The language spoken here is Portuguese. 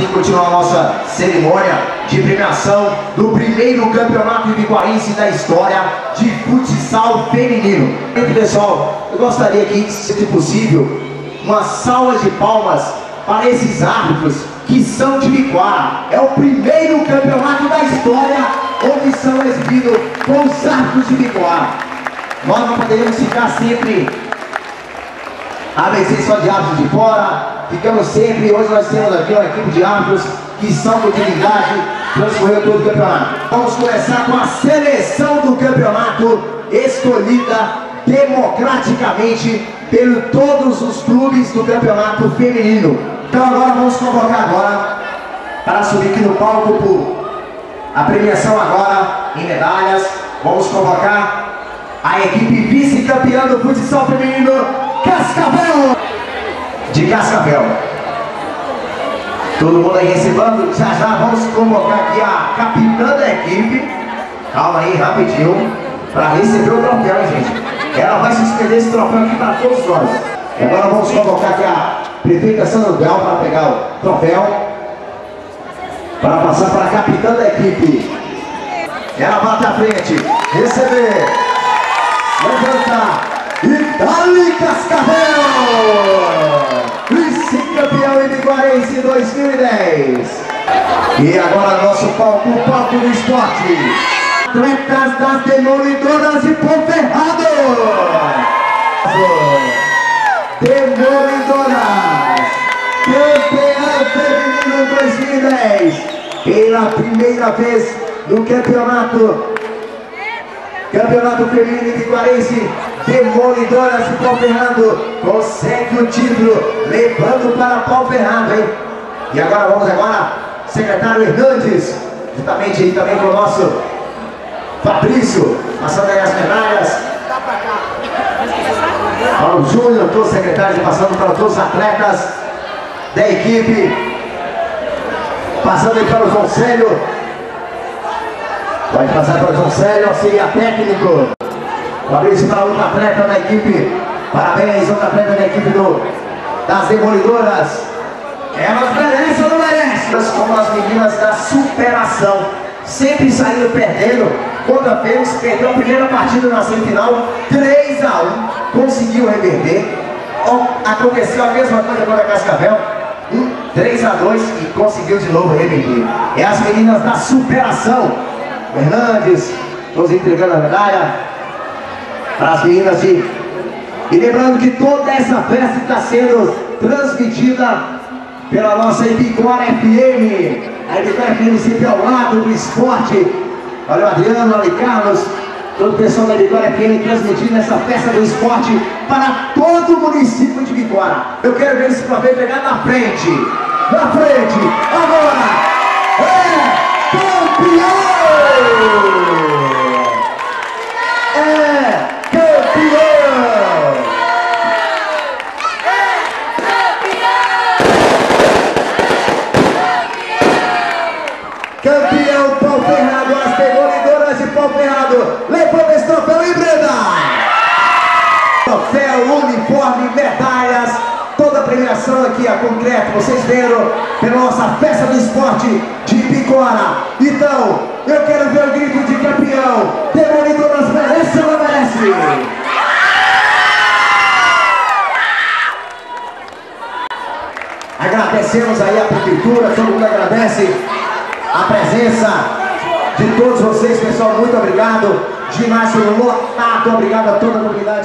continuar a nossa cerimônia de premiação do primeiro campeonato ibiquarense da história de futsal feminino. E pessoal, eu gostaria aqui, se possível, uma salva de palmas para esses árbitros que são de Ibiquara. É o primeiro campeonato da história onde são exibidos com os árbitros de Ibiquara. Nós não poderíamos ficar sempre a vencer só de árbitros de fora. Ficamos sempre, hoje nós temos aqui uma equipe de árbitros que são de dignidade, transcorreu todo o campeonato. Vamos começar com a seleção do campeonato, escolhida democraticamente por todos os clubes do campeonato feminino. Então agora vamos convocar agora para subir aqui no palco por a premiação agora em medalhas. Vamos convocar a equipe vice-campeã do futsal feminino, Cascavel, de Cascavel. Todo mundo aí recebendo, já vamos convocar aqui a capitã da equipe. Calma aí, rapidinho, para receber o troféu, gente. Ela vai suspender esse troféu aqui para todos nós. E agora vamos convocar aqui a prefeita Sandra Gal para pegar o troféu, para passar para a capitã da equipe. Ela bate à frente, receber, levantar, e dali Cascavel! Vice-campeão ibiquarense 2010. E agora nosso palco, o palco do esporte. Atletas das Demolidoras de Ponferrado. Demolidoras, campeão feminino 2010. Pela primeira vez no campeonato feminino ibiquarense, Demolidoras de Ponferrado consegue o título, levando para Ponferrado, hein? E agora vamos secretário Hernandes, juntamente aí também com o nosso Fabrício, passando aí as medalhas. Paulo Júnior, todos os secretários passando para todos os atletas da equipe, passando aí para o João Célio. Pode passar para o João Célio, auxiliar técnico. Fabrício para outro atleta da equipe. Parabéns, outro atleta da equipe das Demolidoras. Elas merecem ou não merecem? Como as meninas da superação. Sempre saíram perdendo. Contra Fênix, perdeu a primeira partida na semifinal, 3-1. Conseguiu reverter. Aconteceu a mesma coisa contra a Cascavel. 3-2 e conseguiu de novo reverter. É as meninas da superação. Hernandes, todos entregando a medalha para as meninas de... E lembrando que toda essa festa está sendo transmitida pela nossa Ibiquara FM. A Ibiquara FM sempre ao lado do esporte. Olha o Adriano, olha o Carlos, todo o pessoal da Ibiquara FM transmitindo essa festa do esporte para todo o município de Ibiquara. Eu quero ver esse troféu pegar na frente. Na frente, agora é campeão! Campeão Ponferrado, as Demolidoras de Ponferrado, levando esse troféu em Breda. Troféu, uniforme, medalhas, toda a premiação aqui a concreto, vocês viram, pela nossa festa do esporte de Ibiquara. Então, eu quero ver o grito de campeão. Demolidoras merece ou não merece? Agradecemos aí a prefeitura, todo mundo agradece a presença de todos vocês, pessoal, muito obrigado. Ginásio lotado, obrigado a toda a comunidade.